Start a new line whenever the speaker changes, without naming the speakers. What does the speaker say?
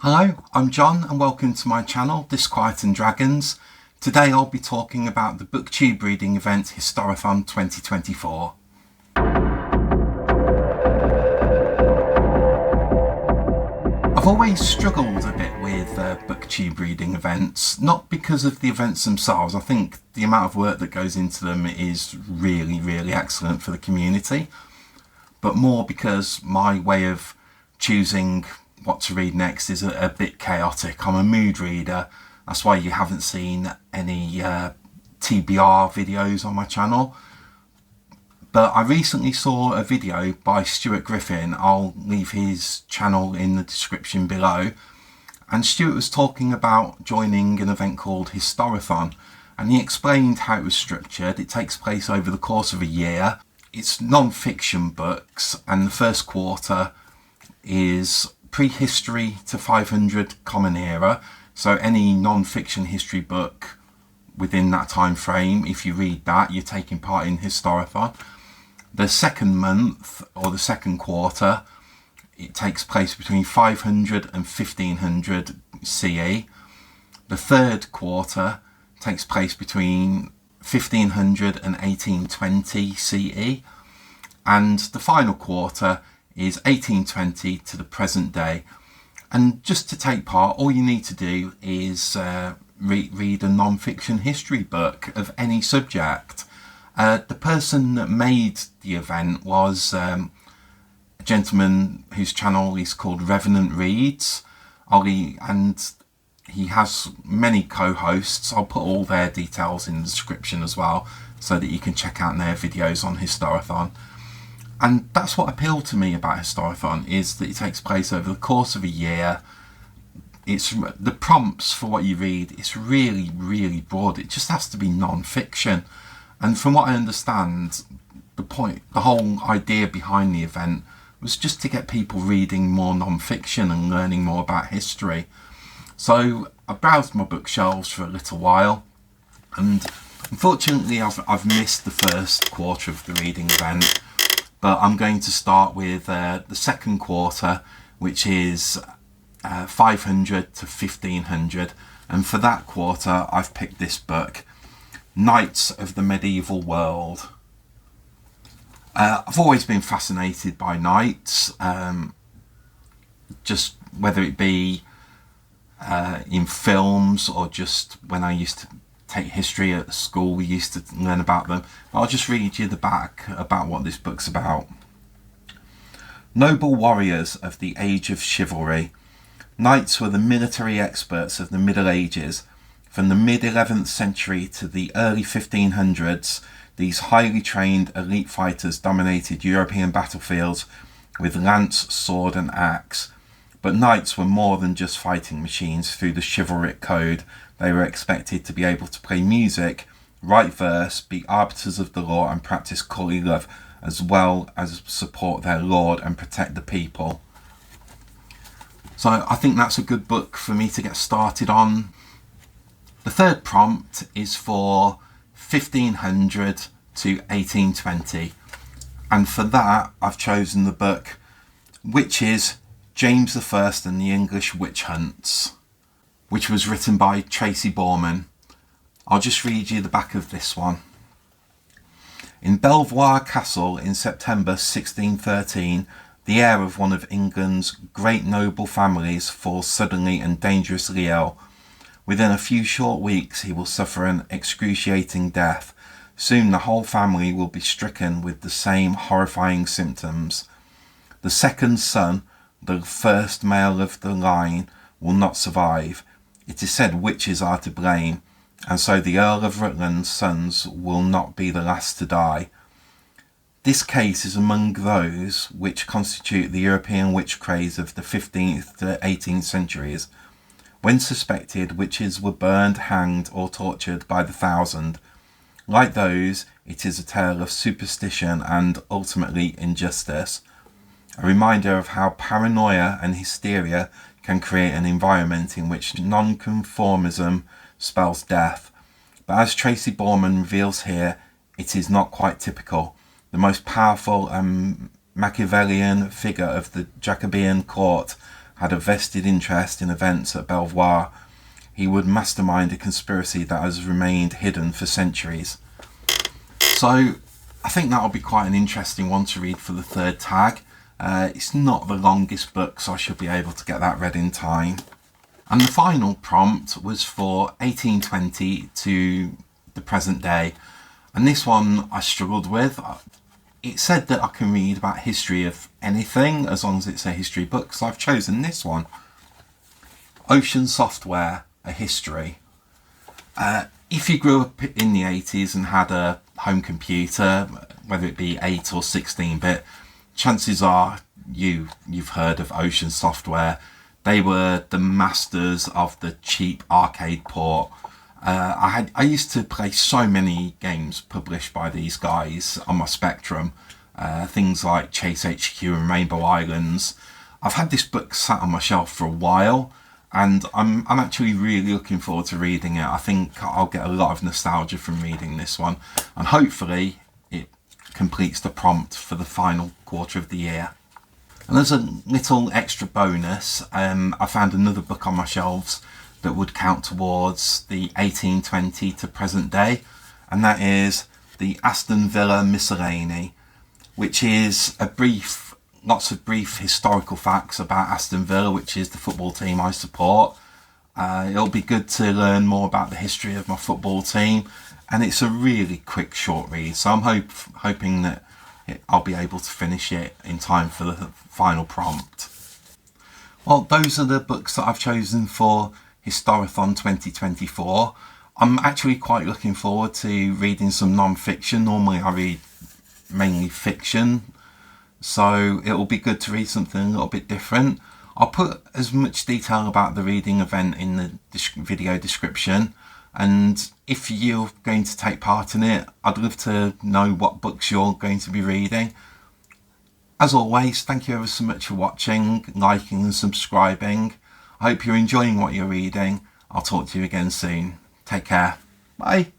Hello, I'm John and welcome to my channel, Disquiet and Dragons. Today I'll be talking about the booktube reading event Historathon 2024. I've always struggled a bit with booktube reading events, not because of the events themselves. I think the amount of work that goes into them is really excellent for the community, but more because my way of choosing what to read next is a bit chaotic. I'm a mood reader. That's why you haven't seen any TBR videos on my channel. But I recently saw a video by Stuart Griffin. I'll leave his channel in the description below. And Stuart was talking about joining an event called Historathon. And he explained how it was structured. It takes place over the course of a year. It's non-fiction books, and the first quarter is prehistory to 500 Common Era, so any non-fiction history book within that time frame, if you read that, you're taking part in Historathon. The second month, or the second quarter, it takes place between 500 and 1500 CE. The third quarter takes place between 1500 and 1820 CE, and the final quarter is 1820 to the present day. And just to take part, all you need to do is read a non-fiction history book of any subject. The person that made the event was a gentleman whose channel is called Revenant Reads, Ollie, and he has many co-hosts. I'll put all their details in the description as well, so that you can check out their videos on Historathon. And that's what appealed to me about Historathon, is that it takes place over the course of a year. It's the prompts for what you read, it's really broad. It just has to be non-fiction. And from what I understand, the whole idea behind the event was just to get people reading more non-fiction and learning more about history. So I browsed my bookshelves for a little while, and unfortunately I've missed the first quarter of the reading event. But I'm going to start with the second quarter, which is 500 to 1500. And for that quarter, I've picked this book, Knights of the Medieval World. I've always been fascinated by knights, just whether it be in films or just when I used to take history at school, we used to learn about them. I'll just read you the back about what this book's about. Noble warriors of the age of chivalry. Knights were the military experts of the Middle Ages. From the mid-11th century to the early 1500s, these highly trained elite fighters dominated European battlefields with lance, sword and axe. But knights were more than just fighting machines. Through the chivalric code, they were expected to be able to play music, write verse, be arbiters of the law and practice courtly love, as well as support their lord and protect the people. So I think that's a good book for me to get started on. The third prompt is for 1500 to 1820. And for that, I've chosen the book Witches, James I and the English Witch Hunts, which was written by Tracy Borman. I'll just read you the back of this one. In Belvoir Castle in September 1613, the heir of one of England's great noble families falls suddenly and dangerously ill. Within a few short weeks he will suffer an excruciating death. Soon the whole family will be stricken with the same horrifying symptoms. The second son, the first male of the line, will not survive. It is said witches are to blame, and so the Earl of Rutland's sons will not be the last to die. This case is among those which constitute the European witch craze of the 15th to 18th centuries. When suspected, witches were burned, hanged, or tortured by the thousand. Like those, it is a tale of superstition and, ultimately, injustice. A reminder of how paranoia and hysteria can create an environment in which nonconformism spells death. But as Tracy Borman reveals here, it is not quite typical. The most powerful and Machiavellian figure of the Jacobean court had a vested interest in events at Belvoir, he would mastermind a conspiracy that has remained hidden for centuries. So I think that'll be quite an interesting one to read for the third tag. It's not the longest book, so I should be able to get that read in time. And the final prompt was for 1820 to the present day. And this one I struggled with. It said that I can read about history of anything as long as it's a history book, so I've chosen this one. Ocean Software, a history. If you grew up in the 80s and had a home computer, whether it be 8 or 16-bit, chances are you've heard of Ocean Software. They were the masters of the cheap arcade port. I used to play so many games published by these guys on my Spectrum, things like Chase HQ and Rainbow Islands. I've had this book sat on my shelf for a while, and I'm actually really looking forward to reading it. I think I'll get a lot of nostalgia from reading this one, and hopefully it completes the prompt for the final quarter of the year. And as a little extra bonus, I found another book on my shelves that would count towards the 1820 to present day, and that is the Aston Villa Miscellany, which is lots of brief historical facts about Aston Villa, which is the football team I support. It'll be good to learn more about the history of my football team, and it's a really quick short read, so I'm hoping that I'll be able to finish it in time for the final prompt. Well, those are the books that I've chosen for Historathon 2024. I'm actually quite looking forward to reading some non-fiction. Normally I read mainly fiction, so it'll be good to read something a little bit different. I'll put as much detail about the reading event in the video description, and if you're going to take part in it, I'd love to know what books you're going to be reading. As always, thank you ever so much for watching, liking and subscribing. I hope you're enjoying what you're reading. I'll talk to you again soon. Take care. Bye.